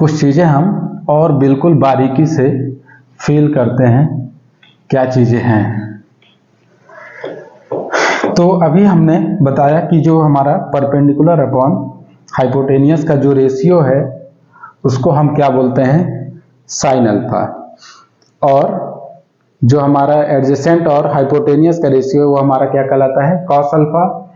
कुछ चीज़ें हम और बिल्कुल बारीकी से फील करते हैं क्या चीज़ें हैं। तो अभी हमने बताया कि जो हमारा परपेंडिकुलर अपॉन हाइपोटेनियस का जो रेशियो है उसको हम क्या बोलते हैं, साइन अल्फा। और जो हमारा एडजेसेंट और हाइपोटेनियस का रेशियो है वो हमारा क्या कहलाता है, कॉस अल्फा।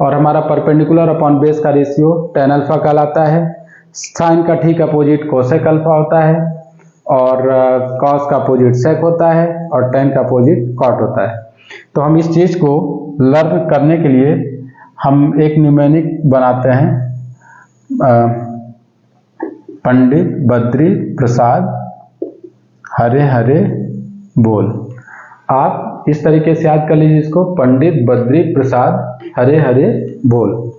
और हमारा परपेंडिकुलर अपॉन बेस का रेशियो टेन अल्फा कहलाता है। साइन का ठीक अपोजिट कोसेक अल्फा होता है, और कॉस का अपोजिट सेक होता है, और टेन का अपोजिट कॉट होता है। तो हम इस चीज़ को लर्न करने के लिए हम एक न्यूमेरिक बनाते हैं, पंडित बद्री प्रसाद हरे हरे बोल। आप इस तरीके से याद कर लीजिए इसको, पंडित बद्री प्रसाद हरे हरे बोल।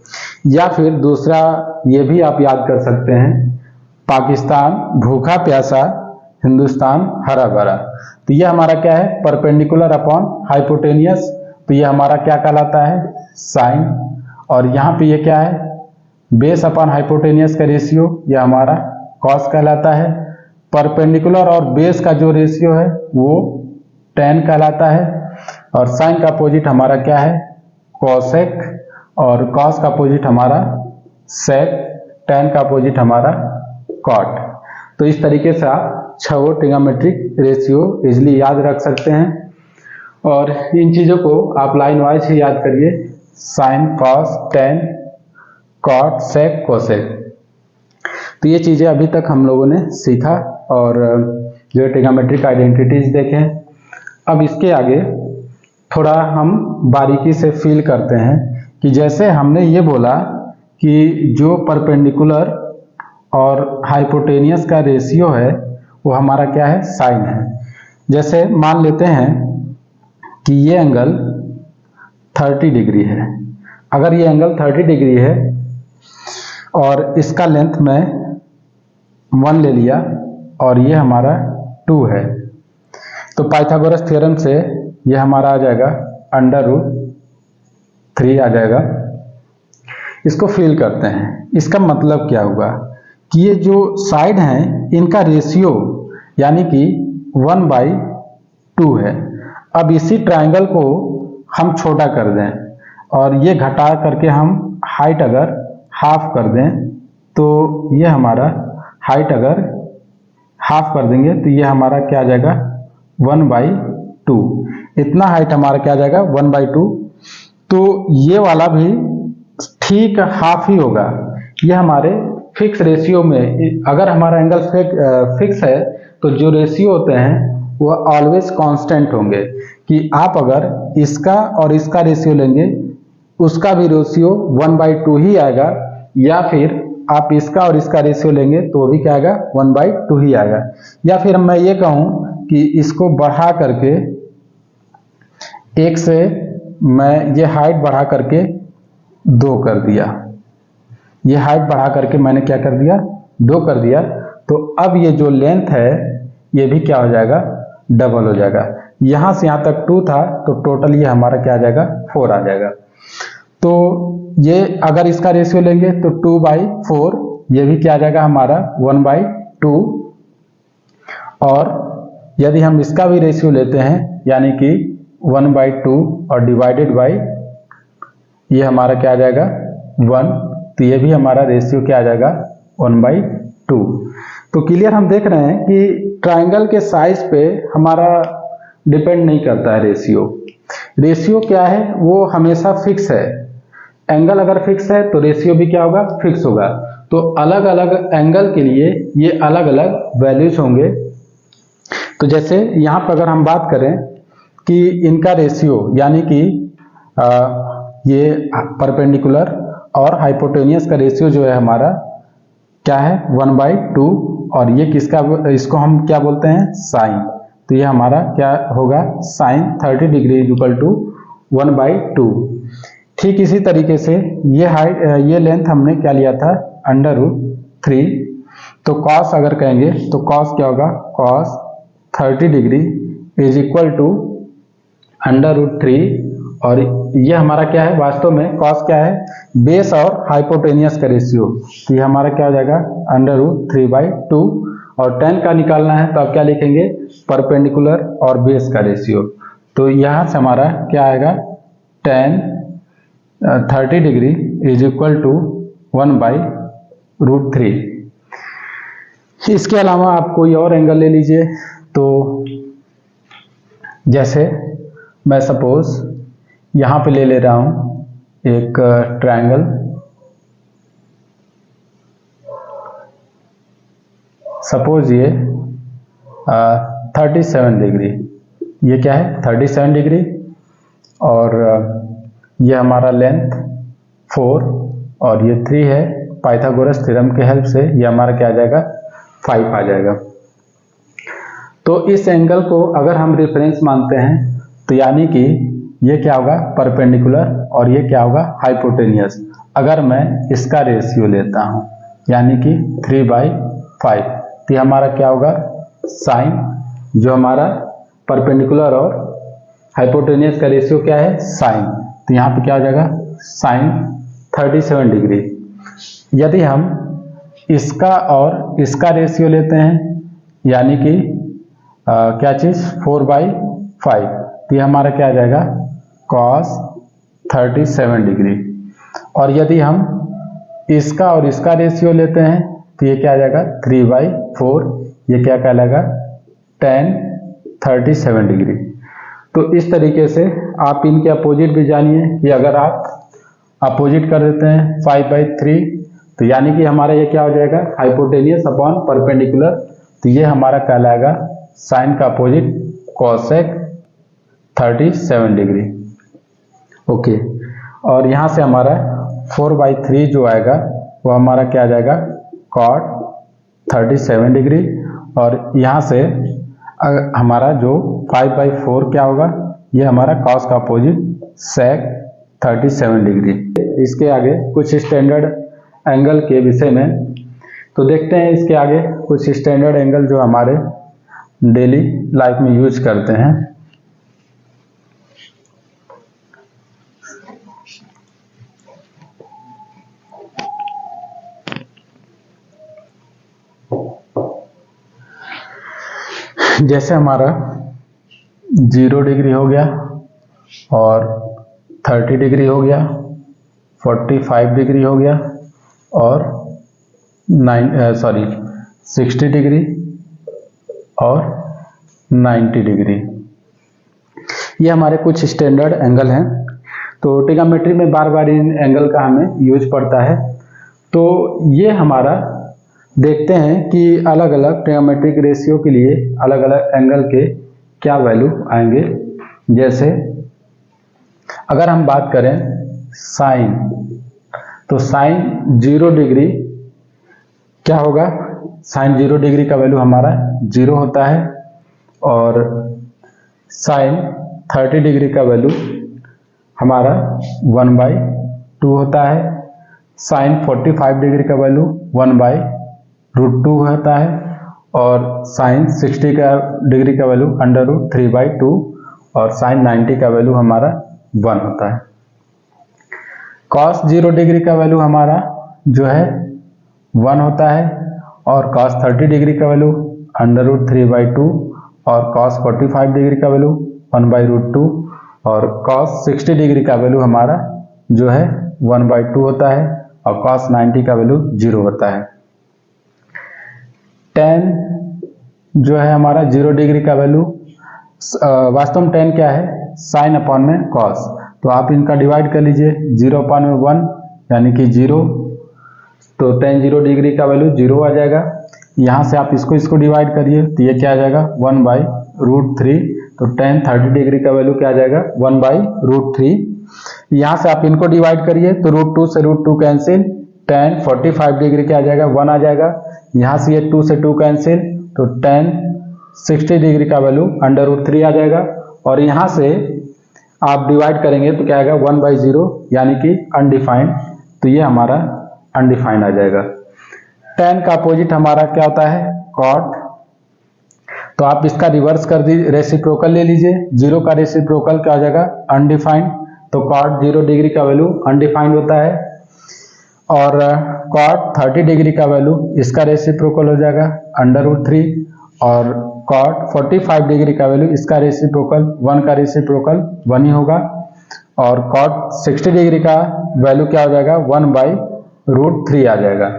या फिर दूसरा ये भी आप याद कर सकते हैं, पाकिस्तान भूखा प्यासा हिंदुस्तान हरा भरा। तो ये हमारा क्या है, परपेंडिकुलर अपॉन हाइपोटेनियस। तो ये हमारा क्या कहलाता है, साइन। और यहाँ पे ये क्या है, बेस अपॉन हाइपोटेनियस का रेशियो, यह हमारा कॉस कहलाता है। परपेंडिकुलर और बेस का जो रेशियो है वो टेन कहलाता है। और साइन का अपोजिट हमारा क्या है, कोसेक। और कॉस का अपोजिट हमारा सेक, टेन का अपोजिट हमारा कॉट। तो इस तरीके से आप छह ट्रिग्नोमेट्रिक रेशियो इजिली याद रख सकते हैं। और इन चीज़ों को आप लाइन वाइज ही याद करिए, sine cos tan cot sec cosec. तो ये चीज़ें अभी तक हम लोगों ने सीखा और जो ट्रिग्नोमेट्रिक आइडेंटिटीज देखें। अब इसके आगे थोड़ा हम बारीकी से फील करते हैं कि जैसे हमने ये बोला कि जो परपेंडिकुलर और हाइपोटेनियस का रेशियो है वो हमारा क्या है, साइन है। जैसे मान लेते हैं कि ये एंगल 30 डिग्री है। अगर ये एंगल 30 डिग्री है और इसका लेंथ में 1 ले लिया और ये हमारा 2 है, तो पाइथागोरस थ्योरम से ये हमारा आ जाएगा √3 आ जाएगा। इसको फील करते हैं। इसका मतलब क्या हुआ कि ये जो साइड हैं इनका रेशियो यानी कि 1/2 है। अब इसी ट्रायंगल को हम छोटा कर दें और ये घटा करके हम हाइट अगर हाफ कर दें, तो ये हमारा हाइट अगर हाफ कर देंगे तो ये हमारा क्या आ जाएगा, 1/2। इतना हाइट हमारा क्या आ जाएगा, 1/2। तो ये वाला भी ठीक हाफ ही होगा। ये हमारे फिक्स रेशियो में, अगर हमारा एंगल फिक्स है तो जो रेशियो होते हैं वो ऑलवेज कांस्टेंट होंगे। कि आप अगर इसका और इसका रेशियो लेंगे उसका भी रेशियो 1/2 ही आएगा, या फिर आप इसका और इसका रेशियो लेंगे तो वो भी क्या आएगा, 1/2 ही आएगा। या फिर मैं ये कहूँ कि इसको बढ़ा करके एक से मैं ये हाइट बढ़ा करके 2 कर दिया, ये हाइट बढ़ा करके मैंने क्या कर दिया, 2 कर दिया। तो अब ये जो लेंथ है ये भी क्या हो जाएगा, डबल हो जाएगा। यहाँ से यहाँ तक 2 था तो टोटल ये हमारा क्या आ जाएगा, 4 आ जाएगा। तो ये अगर इसका रेशियो लेंगे तो 2/4, ये भी क्या आ जाएगा हमारा 1/2। और यदि हम इसका भी रेशियो लेते हैं यानी कि 1/2 और डिवाइडेड बाई ये हमारा क्या आ जाएगा 1, तो ये भी हमारा रेशियो क्या आ जाएगा 1/2। तो क्लियर हम देख रहे हैं कि ट्रायंगल के साइज पे हमारा डिपेंड नहीं करता है रेशियो। रेशियो क्या है, वो हमेशा फिक्स है। एंगल अगर फिक्स है तो रेशियो भी क्या होगा, फिक्स होगा। तो अलग अलग एंगल के लिए ये अलग अलग वैल्यूज होंगे। तो जैसे यहाँ पर अगर हम बात करें कि इनका रेशियो यानी कि ये परपेंडिकुलर और हाइपोटेनियस का रेशियो जो है हमारा क्या है 1/2, और ये किसका, इसको हम क्या बोलते हैं, साइन। तो ये हमारा क्या होगा, साइन 30 डिग्री इक्वल टू 1/2। ठीक इसी तरीके से ये लेंथ हमने क्या लिया था, √3। तो कॉस अगर कहेंगे तो कॉस क्या होगा, cos 30 degree is equal to √3 और ये हमारा क्या है, वास्तव में कॉस क्या है, बेस और हाइपोटेनियस का रेशियो। तो ये हमारा क्या हो जाएगा, √3/2। और tan का निकालना है तो आप क्या लिखेंगे, परपेंडिकुलर और बेस का रेशियो। तो यहाँ से हमारा क्या आएगा, tan 30 degree is equal to 1/√3। इसके अलावा आप कोई और एंगल ले लीजिए। तो जैसे मैं सपोज यहाँ पे ले रहा हूँ एक ट्रायंगल, सपोज ये 37 डिग्री, ये क्या है 37 डिग्री, और ये हमारा लेंथ 4 और ये 3 है। पाइथागोरस थ्योरम के हेल्प से ये हमारा क्या आ जाएगा, 5 आ जाएगा। तो इस एंगल को अगर हम रेफरेंस मानते हैं तो यानी कि ये क्या होगा, परपेंडिकुलर, और ये क्या होगा, हाइपोटेनियस। अगर मैं इसका रेशियो लेता हूँ यानी कि 3/5, तो ये हमारा क्या होगा, साइन, जो हमारा परपेंडिकुलर और हाइपोटेनियस का रेशियो क्या है, साइन। तो यहाँ पे क्या हो जाएगा, साइन 37 डिग्री। यदि हम इसका और इसका रेशियो लेते हैं यानी कि क्या चीज़, 4/5, तो ये हमारा क्या आ जाएगा, cos 37 डिग्री। और यदि हम इसका और इसका रेशियो लेते हैं तो ये क्या आ जाएगा, 3/4, ये क्या कहलाएगा, tan 37 डिग्री। तो इस तरीके से आप इनके अपोजिट भी जानिए कि अगर आप अपोजिट कर देते हैं 5/3, तो यानी कि हमारा ये क्या हो जाएगा, हाइपोटेनियस अपॉन परपेंडिकुलर। तो ये हमारा कहलाएगा साइन का अपोजिट cosec 37 डिग्री। ओके, और यहाँ से हमारा 4/3 जो आएगा वो हमारा क्या आ जाएगा, cot 37 डिग्री। और यहाँ से हमारा जो 5/4 क्या होगा, ये हमारा cos का अपोजिट sec 37 डिग्री। इसके आगे कुछ स्टैंडर्ड एंगल के विषय में तो देखते हैं। इसके आगे कुछ स्टैंडर्ड एंगल जो हमारे डेली लाइफ में यूज करते हैं। जैसे हमारा 0 डिग्री हो गया, और 30 डिग्री हो गया, 45 डिग्री हो गया, और 60 डिग्री और 90 डिग्री। ये हमारे कुछ स्टैंडर्ड एंगल हैं। तो ट्रिग्नोमेट्री में बार बार इन एंगल का हमें यूज पड़ता है। तो ये हमारा देखते हैं कि अलग अलग ट्रिग्नोमेट्रिक रेशियो के लिए अलग अलग एंगल के क्या वैल्यू आएंगे। जैसे अगर हम बात करें साइन, तो साइन 0 डिग्री क्या होगा, साइन 0 डिग्री का वैल्यू हमारा 0 होता है। और साइन 30 डिग्री का वैल्यू हमारा 1/2 होता है। साइन 45 डिग्री का वैल्यू 1/√2 होता है। और साइन 60 डिग्री का वैल्यू √3/2। और साइन 90 का वैल्यू हमारा 1 होता है। cos 0 डिग्री का वैल्यू हमारा जो है 1 होता है। और cos 30 डिग्री का वैल्यू √3/2। और cos 45 डिग्री का वैल्यू 1/√2। और cos 60 डिग्री का वैल्यू हमारा जो है 1/2 होता है। और cos 90 का वैल्यू 0 होता है। tan जो है हमारा 0 डिग्री का वैल्यू, वास्तव में tan क्या है, साइन अपॉन में cos। तो आप इनका डिवाइड कर लीजिए, 0 अपॉन में 1 यानी कि 0। तो tan 0 डिग्री का वैल्यू 0 आ जाएगा। यहाँ से आप इसको डिवाइड करिए तो ये क्या आ जाएगा, 1/√3। तो tan 30 डिग्री का वैल्यू क्या आ जाएगा, 1/√3। यहाँ से आप इनको डिवाइड करिए तो √2 से √2 कैंसिल। tan 45 डिग्री क्या आ जाएगा, 1 आ जाएगा। यहाँ से ये 2 से 2 कैंसिल, तो tan 60 डिग्री का वैल्यू √3 आ जाएगा। और यहाँ से आप डिवाइड करेंगे तो क्या आएगा, 1/0 यानी कि अनडिफाइंड। तो ये हमारा अनडिफाइंड आ जाएगा। tan का अपोजिट हमारा क्या होता है, cot। तो आप इसका रिवर्स कर दीजिए, रेसिप्रोकल ले लीजिए। 0 का रेसिप्रोकल क्या हो जाएगा, अनडिफाइंड। तो कॉट 0 डिग्री का वैल्यू अनडिफाइंड होता है, और कॉट 30 डिग्री का वैल्यू इसका रेसिप्रोकल हो जाएगा √3, और कॉट 45 डिग्री का वैल्यू इसका रेसिप्रोकल 1 का रेसिप्रोकल 1 ही होगा, और कॉट 60 डिग्री का वैल्यू क्या हो जाएगा 1/√3 आ जाएगा,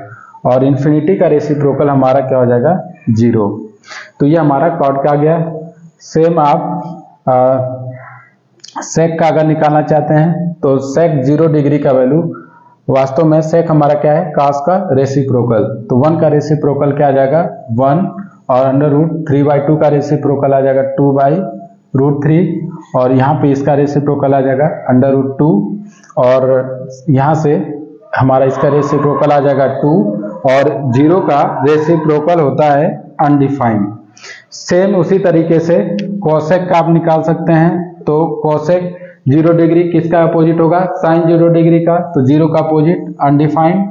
और इन्फिनिटी का रेसिप्रोकल हमारा क्या हो जाएगा 0। तो ये हमारा कॉट का आ गया। सेम आप सेक का अगर निकालना चाहते हैं तो सेक 0 डिग्री का वैल्यू, वास्तव में सेक हमारा क्या है कॉस का रेसिप्रोकल, तो 1 का रेसिप्रोकल क्या आ जाएगा 1, और √3/2 का रेसिप्रोकल आ जाएगा 2/√3, और यहाँ पे इसका रेसिप्रोकल आ जाएगा √2, और यहाँ से हमारा इसका रेसिप्रोकल आ जाएगा 2, और 0 का रेसिप्रोकल होता है अनडिफाइंड। सेम उसी तरीके से कोसेक का आप निकाल सकते हैं, तो कोसेक 0 डिग्री किसका अपोजिट होगा साइन 0 डिग्री का, तो 0 का अपोजिट अनडिफाइंड,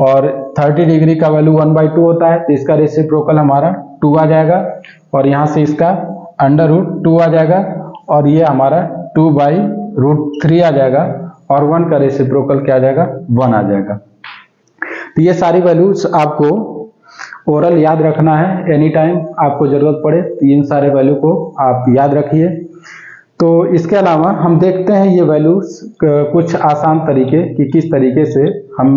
और 30 डिग्री का वैल्यू 1/2 होता है, तो इसका रेसिप्रोकल हमारा 2 आ जाएगा, और यहाँ से इसका √2 आ जाएगा, और ये हमारा 2/√3 आ जाएगा, और 1 का रेसिप्रोकल क्या आ जाएगा 1 आ जाएगा। तो ये सारी वैल्यूज आपको ओरल याद रखना है, एनी टाइम आपको जरूरत पड़े तो इन सारे वैल्यू को आप याद रखिए। तो इसके अलावा हम देखते हैं ये वैल्यूज कुछ आसान तरीके कि किस तरीके से हम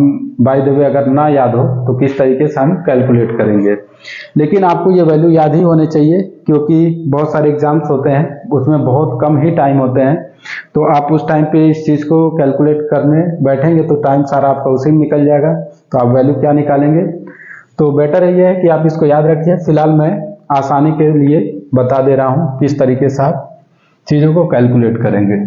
बाय द वे अगर ना याद हो तो किस तरीके से हम कैलकुलेट करेंगे, लेकिन आपको ये वैल्यू याद ही होने चाहिए क्योंकि बहुत सारे एग्जाम्स होते हैं उसमें बहुत कम ही टाइम होते हैं, तो आप उस टाइम पे इस चीज़ को कैलकुलेट करने बैठेंगे तो टाइम सारा आपका उसी में निकल जाएगा, तो आप वैल्यू क्या निकालेंगे। तो बेटर ये है कि आप इसको याद रखिए। फिलहाल मैं आसानी के लिए बता दे रहा हूँ किस तरीके से आप चीज़ों को कैलकुलेट करेंगे।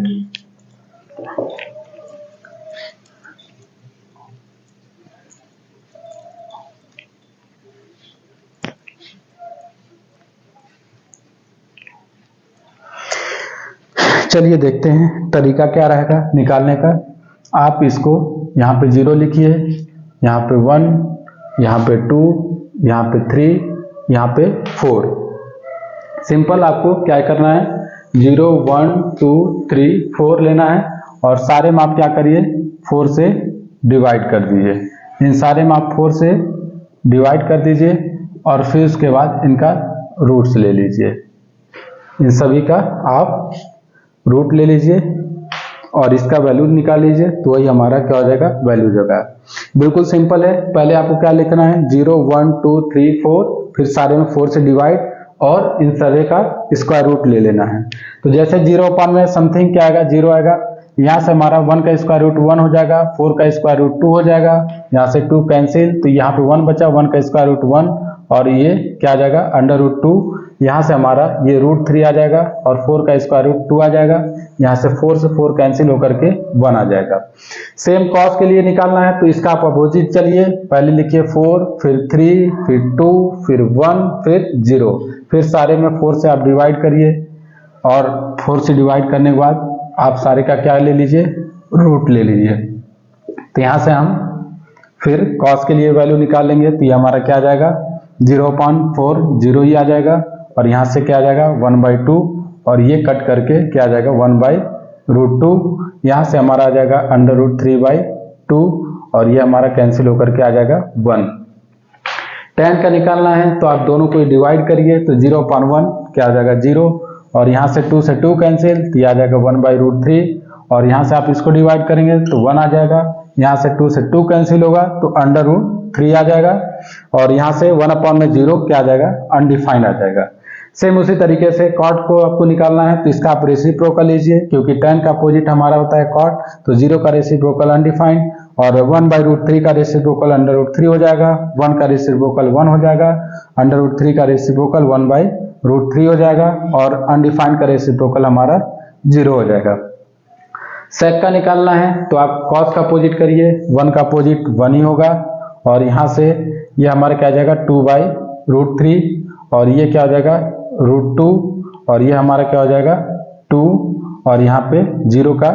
चलिए देखते हैं तरीका क्या रहेगा निकालने का। आप इसको यहाँ पे 0 लिखिए, यहाँ पे 1, यहाँ पे 2, यहाँ पे 3, यहाँ पे 4। सिंपल आपको क्या करना है 0, 1, 2, 3, 4 लेना है और सारे में आप क्या करिए 4 से डिवाइड कर दीजिए। इन सारे में आप 4 से डिवाइड कर दीजिए और फिर उसके बाद इनका रूट्स ले लीजिए। इन सभी का आप रूट ले लीजिए और इसका वैल्यू निकाल लीजिए, तो वही हमारा क्या हो जाएगा वैल्यू जगह। बिल्कुल सिंपल है। पहले आपको क्या लिखना है 0, 1, 2, 3, 4, फिर सारे में 4 से डिवाइड और इन सारे का स्क्वायर रूट ले लेना है। तो जैसे 0 में समथिंग क्या आएगा 0 आएगा, यहाँ से हमारा 1 का स्क्वायर रूट 1 हो जाएगा, 4 का स्क्वायर रूट 2 हो जाएगा, यहाँ से 2 कैंसिल, तो यहाँ पे 1 बचा, 1 का स्क्वायर रूट 1 और ये क्या आ जाएगा √2। यहाँ से हमारा ये √3 आ जाएगा और 4 का स्क्वायर रूट 2 आ जाएगा, यहाँ से 4 से 4 कैंसिल होकर के 1 आ जाएगा। सेम कॉस के लिए निकालना है तो इसका आप अपोजिट चलिए, पहले लिखिए 4, फिर 3, फिर 2, फिर 1, फिर 0, फिर सारे में 4 से आप डिवाइड करिए और 4 से डिवाइड करने के बाद आप सारे का क्या ले लीजिए रूट ले लीजिए। तो यहाँ से हम फिर कॉस के लिए वैल्यू निकाल लेंगे, तो ये हमारा क्या आ जाएगा 0.4 0 ही आ जाएगा और यहाँ से क्या आ जाएगा 1/2 और ये कट करके क्या आ जाएगा 1/√2। यहाँ से हमारा आ जाएगा √3/2 और ये हमारा कैंसिल होकर के आ जाएगा 1। tan का निकालना है तो आप दोनों को डिवाइड करिए, तो 0.1 क्या आ जाएगा 0 और यहाँ से 2 से 2 कैंसिल, तो ये आ जाएगा 1/√3 और यहाँ से आप इसको डिवाइड करेंगे तो 1 आ जाएगा, यहाँ से 2 से 2 कैंसिल होगा तो √3 आ जाएगा और यहाँ से 1/0 क्या आ जाएगा अनडिफाइंड आ जाएगा। सेम उसी तरीके से कॉट को आपको निकालना है तो इसका आप रेसिप्रोकल लीजिए, क्योंकि tan का अपोजिट हमारा होता है कॉट, तो 0 का रेसिप्रोकल अनडिफाइंड और 1/√3 का रेसिप्रोकल √3 हो जाएगा, 1 का रेसिप्रोकल 1 हो जाएगा, √3 का रेसिप्रोकल 1/√3 हो जाएगा और अनडिफाइंड का रेसिप्रोकल हमारा 0 हो जाएगा। सेक का निकालना है तो आप कॉस का अपोजिट करिए, 1 का अपोजिट 1 ही होगा और यहाँ से ये हमारा क्या आ जाएगा 2/√3 और ये क्या हो जाएगा √2 और ये हमारा क्या हो जाएगा 2 और यहाँ पे 0 का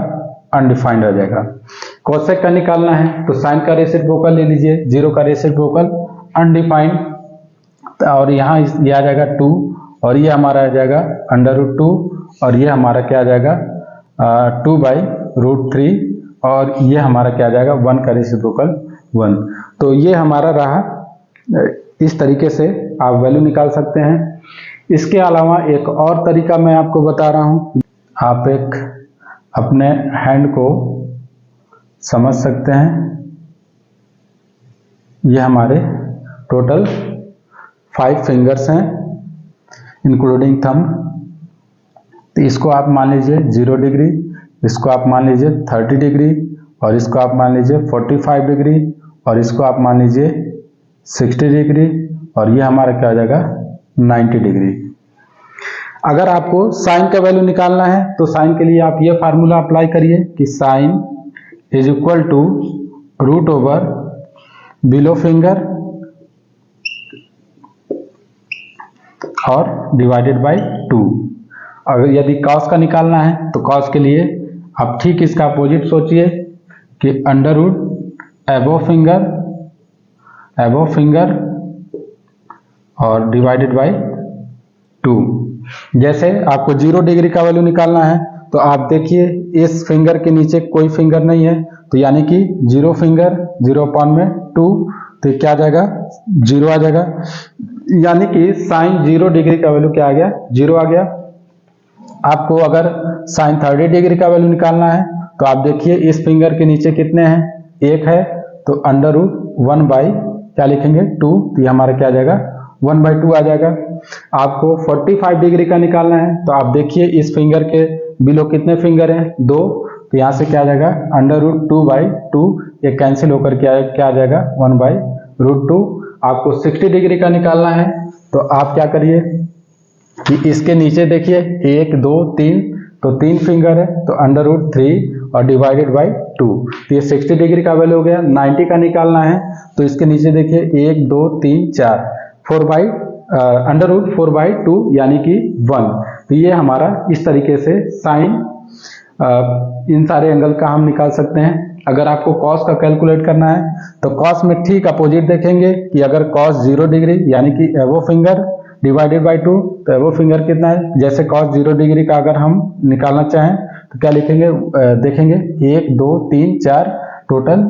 अनडिफाइंड आ जाएगा। कोसेक का निकालना है तो साइन का रेसिप्रोकल ले लीजिए, 0 का रेसिप्रोकल अनडिफाइंड और यहाँ ये आ जाएगा 2 और ये हमारा आ जाएगा √2 और ये हमारा क्या आ जाएगा 2/√3 √3 और ये हमारा क्या आ जाएगा 1 का रेसिप्रोकल 1। तो ये हमारा रहा, इस तरीके से आप वैल्यू निकाल सकते हैं। इसके अलावा एक और तरीका मैं आपको बता रहा हूँ। आप एक अपने हैंड को समझ सकते हैं, ये हमारे टोटल 5 फिंगर्स हैं इंक्लूडिंग थंब। तो इसको आप मान लीजिए 0 डिग्री, इसको आप मान लीजिए 30 डिग्री, और इसको आप मान लीजिए 45 डिग्री, और इसको आप मान लीजिए 60 डिग्री, और ये हमारा क्या हो जाएगा 90 डिग्री। अगर आपको साइन का वैल्यू निकालना है तो साइन के लिए आप ये फार्मूला अप्लाई करिए कि साइन इज इक्वल टू √ओवर बिलो फिंगर और डिवाइडेड बाय 2। अगर यदि कॉस का निकालना है तो कॉस के लिए आप ठीक इसका अपोजिट सोचिए कि √ एबो फिंगर और डिवाइडेड बाय 2। जैसे आपको 0 डिग्री का वैल्यू निकालना है तो आप देखिए इस फिंगर के नीचे कोई फिंगर नहीं है, तो यानी कि 0 फिंगर 0/2, तो क्या आ जाएगा 0 आ जाएगा, यानी कि साइन 0 डिग्री का वैल्यू क्या आ गया 0 आ गया। आपको अगर साइन 30 डिग्री का वैल्यू निकालना है तो आप देखिए इस फिंगर के नीचे कितने हैं, 1 है, तो √1 बाई क्या लिखेंगे 2, तो ये हमारा क्या आ जाएगा 1/2 आ जाएगा। आपको 45 डिग्री का निकालना है तो आप देखिए इस फिंगर के बिलो कितने फिंगर हैं 2, तो यहाँ से क्या आ जाएगा √2/2, ये कैंसिल होकर क्या आ जाएगा 1/√2। आपको 60 डिग्री का निकालना है तो आप क्या करिए कि इसके नीचे देखिए 1 2 3, तो 3 फिंगर है, तो √3 और डिवाइडेड बाय 2, तो ये 60 डिग्री का वैल्यू हो गया। 90 का निकालना है तो इसके नीचे देखिए 1 2 3 4, √4/2 यानी कि 1। तो ये हमारा इस तरीके से साइन इन सारे एंगल का हम निकाल सकते हैं। अगर आपको कॉस का कैलकुलेट करना है तो कॉस में ठीक अपोजिट देखेंगे कि अगर कॉस 0 डिग्री यानी कि एबो फिंगर डिवाइडेड बाय 2, तो एबो फिंगर कितना है, जैसे कॉस 0 डिग्री का अगर हम निकालना चाहें तो क्या लिखेंगे, देखेंगे 1 2 3 4, टोटल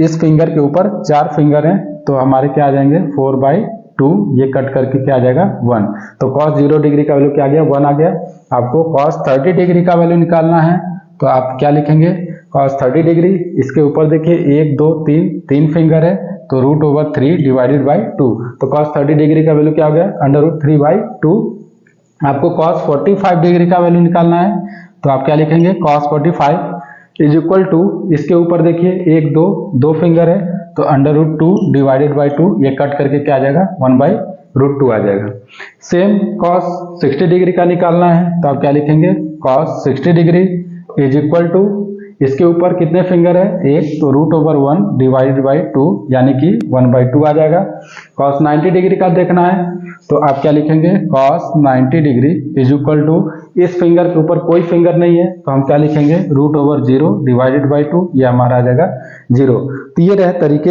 इस फिंगर के ऊपर 4 फिंगर हैं, तो हमारे क्या आ जाएंगे 4/2, ये कट करके क्या आ जाएगा 1। तो cos 0 डिग्री का वैल्यू क्या आ गया 1 आ गया। आपको cos 30 डिग्री का वैल्यू निकालना है तो आप क्या लिखेंगे cos 30 डिग्री, इसके ऊपर देखिए 1 2 3 फिंगर है, तो √3 डिवाइडेड बाय 2, तो cos 30 डिग्री का वैल्यू क्या हो गया √3/2। आपको cos 45 डिग्री का वैल्यू निकालना है तो आप क्या लिखेंगे cos 45 इज इक्वल टू, इसके ऊपर देखिए 1 2 फिंगर है, तो √2 डिवाइडेड बाय 2, ये कट करके क्या आ जाएगा 1/√2 आ जाएगा। सेम cos 60 डिग्री का निकालना है तो आप क्या लिखेंगे cos 60 degree is equal to, इसके ऊपर कितने फिंगर है 1, तो √1 डिवाइडेड बाय 2 यानी कि 1/2 आ जाएगा। cos 90 डिग्री का देखना है तो आप क्या लिखेंगे cos 90 degree is equal to, इस फिंगर के ऊपर कोई फिंगर नहीं है तो हम क्या लिखेंगे √0 डिवाइडेड बाय 2, ये हमारा आ जाएगा 0। तो ये रहे तरीके।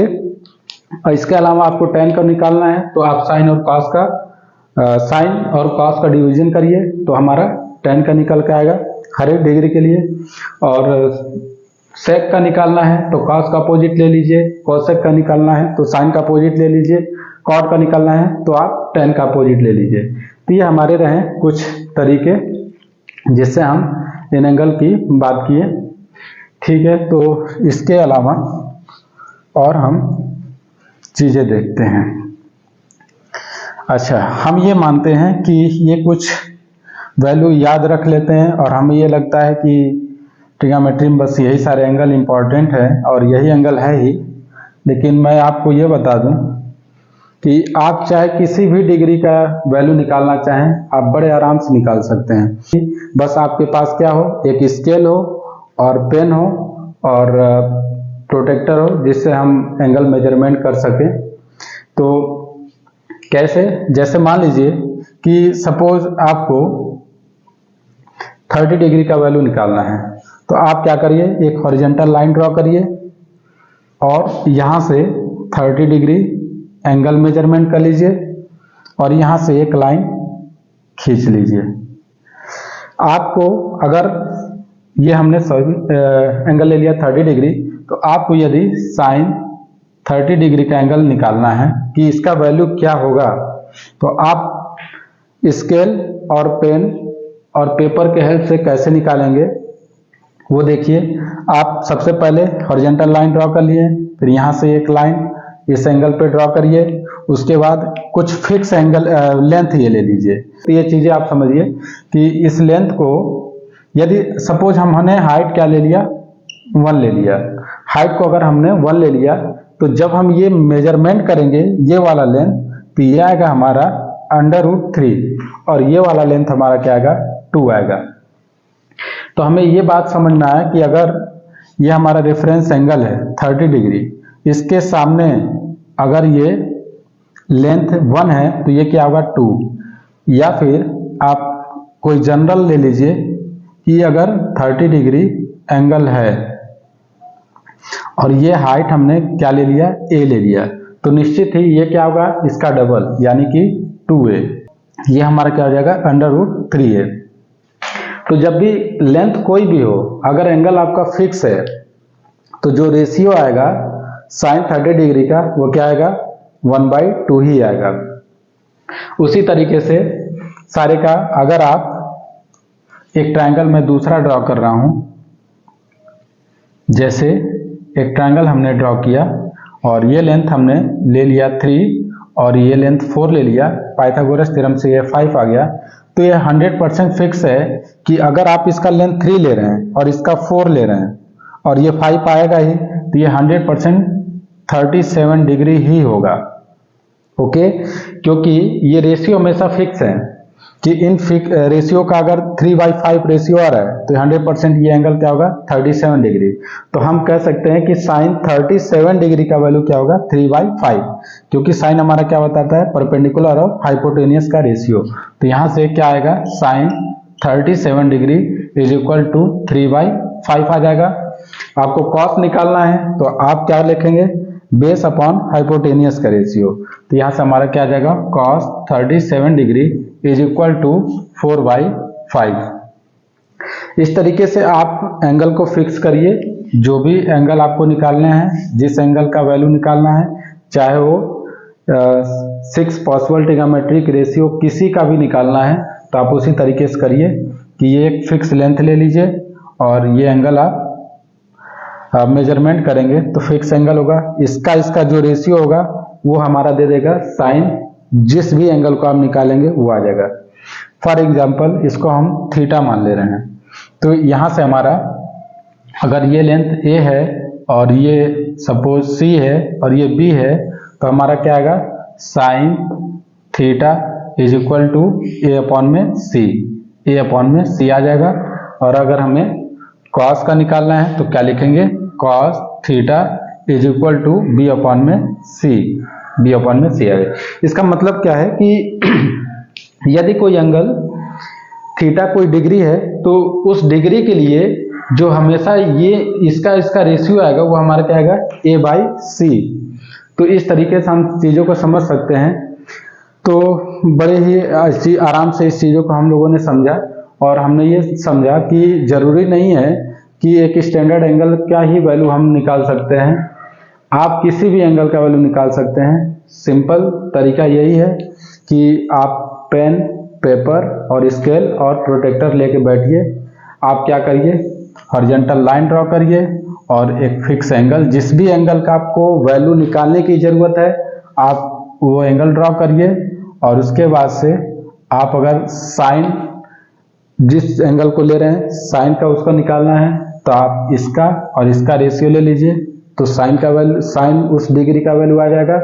इसके अलावा आपको tan का निकालना है तो आप साइन और cos का डिवीजन करिए तो हमारा tan का निकल के आएगा हर एक डिग्री के लिए। और sec का निकालना है तो cos का अपोजिट ले लीजिए, cosec का निकालना है तो sin का अपोजिट ले लीजिए, cot का निकालना है तो आप tan का अपोजिट ले लीजिए। तो ये हमारे रहे कुछ तरीके जिससे हम इन एंगल की बात किए, ठीक है। तो इसके अलावा और हम चीज़ें देखते हैं। अच्छा, हम ये मानते हैं कि ये कुछ वैल्यू याद रख लेते हैं और हमें ये लगता है कि ट्रिग्नोमेट्री में बस यही सारे एंगल इम्पॉर्टेंट है और यही एंगल है ही, लेकिन मैं आपको ये बता दूं कि आप चाहे किसी भी डिग्री का वैल्यू निकालना चाहें आप बड़े आराम से निकाल सकते हैं। बस आपके पास क्या हो, एक स्केल हो और पेन हो और प्रोटेक्टर हो जिससे हम एंगल मेजरमेंट कर सकें। तो कैसे, जैसे मान लीजिए कि सपोज आपको 30 डिग्री का वैल्यू निकालना है तो आप क्या करिए, एक हॉरिजॉन्टल लाइन ड्रॉ करिए और यहाँ से 30 डिग्री एंगल मेजरमेंट कर लीजिए और यहाँ से एक लाइन खींच लीजिए। आपको अगर ये हमने एंगल ले लिया 30 डिग्री। तो आपको यदि साइन 30 डिग्री का एंगल निकालना है कि इसका वैल्यू क्या होगा, तो आप स्केल और पेन और पेपर के हेल्प से कैसे निकालेंगे वो देखिए। आप सबसे पहले हॉरिजॉन्टल लाइन ड्रॉ कर लिए, फिर यहाँ से एक लाइन इस एंगल पे ड्रॉ करिए, उसके बाद कुछ फिक्स एंगल लेंथ ये ले लीजिए। तो ये चीज़ें आप समझिए कि इस लेंथ को, यदि सपोज हमने हाइट क्या ले लिया 1 ले लिया, हाइट को अगर हमने 1 ले लिया तो जब हम ये मेजरमेंट करेंगे ये वाला लेंथ, तो ये आएगा हमारा √3 और ये वाला लेंथ हमारा क्या आएगा 2 आएगा। तो हमें ये बात समझना है कि अगर ये हमारा रेफरेंस एंगल है 30 डिग्री, इसके सामने अगर ये लेंथ 1 है तो ये क्या होगा 2, या फिर आप कोई जनरल ले लीजिए कि अगर 30 डिग्री एंगल है और ये हाइट हमने क्या ले लिया a ले लिया, तो निश्चित ही ये क्या होगा इसका डबल यानी कि 2a, ये हमारा क्या हो जाएगा √3a। तो जब भी लेंथ कोई भी हो, अगर एंगल आपका फिक्स है तो जो रेशियो आएगा साइन 30 डिग्री का वो क्या आएगा 1/2 ही आएगा। उसी तरीके से सारे का, अगर आप एक ट्रायंगल में दूसरा ड्रॉ कर रहा हूं, जैसे एक ट्रायंगल हमने ड्रॉ किया और ये लेंथ हमने ले लिया 3 और ये लेंथ 4 ले लिया, पाइथागोरस थ्योरम से ये 5 आ गया। तो ये 100% फिक्स है कि अगर आप इसका लेंथ 3 ले रहे हैं और इसका 4 ले रहे हैं और ये 5 आएगा ही, तो ये 100% 37 डिग्री ही होगा। ओके, क्योंकि ये रेशियो हमेशा फिक्स है कि इन रेशियो का अगर 3/5 रेशियो आ रहा है तो 100% ये एंगल क्या होगा 37 डिग्री। तो हम कह सकते हैं कि साइन 37 डिग्री का वैल्यू क्या होगा 3/5, क्योंकि साइन हमारा क्या बताता है परपेंडिकुलर और हाइपोटेनियस का रेशियो। तो यहाँ से क्या आएगा sine 37 degree is equal to 3/5 आ जाएगा। आपको कॉस निकालना है तो आप क्या लिखेंगे बेस अपॉन हाइपोटेनियस का रेशियो। तो यहाँ से हमारा क्या आ जाएगा cos 37 degree is equal to 4/5। इस तरीके से आप एंगल को फिक्स करिए। जो भी एंगल आपको निकालने हैं, जिस एंगल का वैल्यू निकालना है, चाहे वो 6 पॉसिबल ट्रिग्नोमेट्रिक रेशियो किसी का भी निकालना है, तो आप उसी तरीके से करिए कि ये एक फिक्स लेंथ ले लीजिए और ये एंगल आप मेजरमेंट करेंगे तो फिक्स एंगल होगा। इसका जो रेशियो होगा वो हमारा दे देगा साइन, जिस भी एंगल को आप निकालेंगे वो आ जाएगा। फॉर एग्जांपल इसको हम थीटा मान ले रहे हैं, तो यहाँ से हमारा अगर ये लेंथ a है और ये सपोज c है और ये b है, तो हमारा क्या आएगा sine theta is equal to a upon में c आ जाएगा। और अगर हमें कॉस का निकालना है तो क्या लिखेंगे cos theta is equal to b upon में c आएगा। इसका मतलब क्या है कि यदि कोई एंगल थीटा कोई डिग्री है तो उस डिग्री के लिए जो हमेशा ये इसका रेशियो आएगा वो हमारा क्या आएगा a/c। तो इस तरीके से हम चीज़ों को समझ सकते हैं। तो बड़े ही आराम से इस चीज़ों को हम लोगों ने समझा और हमने ये समझा कि ज़रूरी नहीं है कि एक स्टैंडर्ड एंगल का ही वैल्यू हम निकाल सकते हैं, आप किसी भी एंगल का वैल्यू निकाल सकते हैं। सिंपल तरीका यही है कि आप पेन, पेपर और स्केल और प्रोटेक्टर लेके बैठिए। आप क्या करिए हॉरिजॉन्टल लाइन ड्रॉ करिए और एक फिक्स एंगल, जिस भी एंगल का आपको वैल्यू निकालने की ज़रूरत है आप वो एंगल ड्रॉ करिए। और उसके बाद से आप अगर साइन, जिस एंगल को ले रहे हैं साइन का उसको निकालना है, तो आप इसका और इसका रेशियो ले लीजिए, तो साइन का वैल्यू, साइन उस डिग्री का वैल्यू आ जाएगा।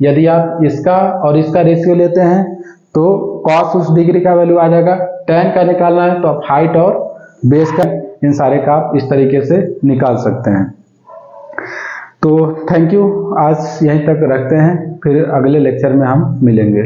यदि आप इसका और इसका रेशियो लेते हैं तो कॉस उस डिग्री का वैल्यू आ जाएगा। tan का निकालना है तो आप हाइट और बेस का, इन सारे का आप इस तरीके से निकाल सकते हैं। तो थैंक यू, आज यहीं तक रखते हैं, फिर अगले लेक्चर में हम मिलेंगे।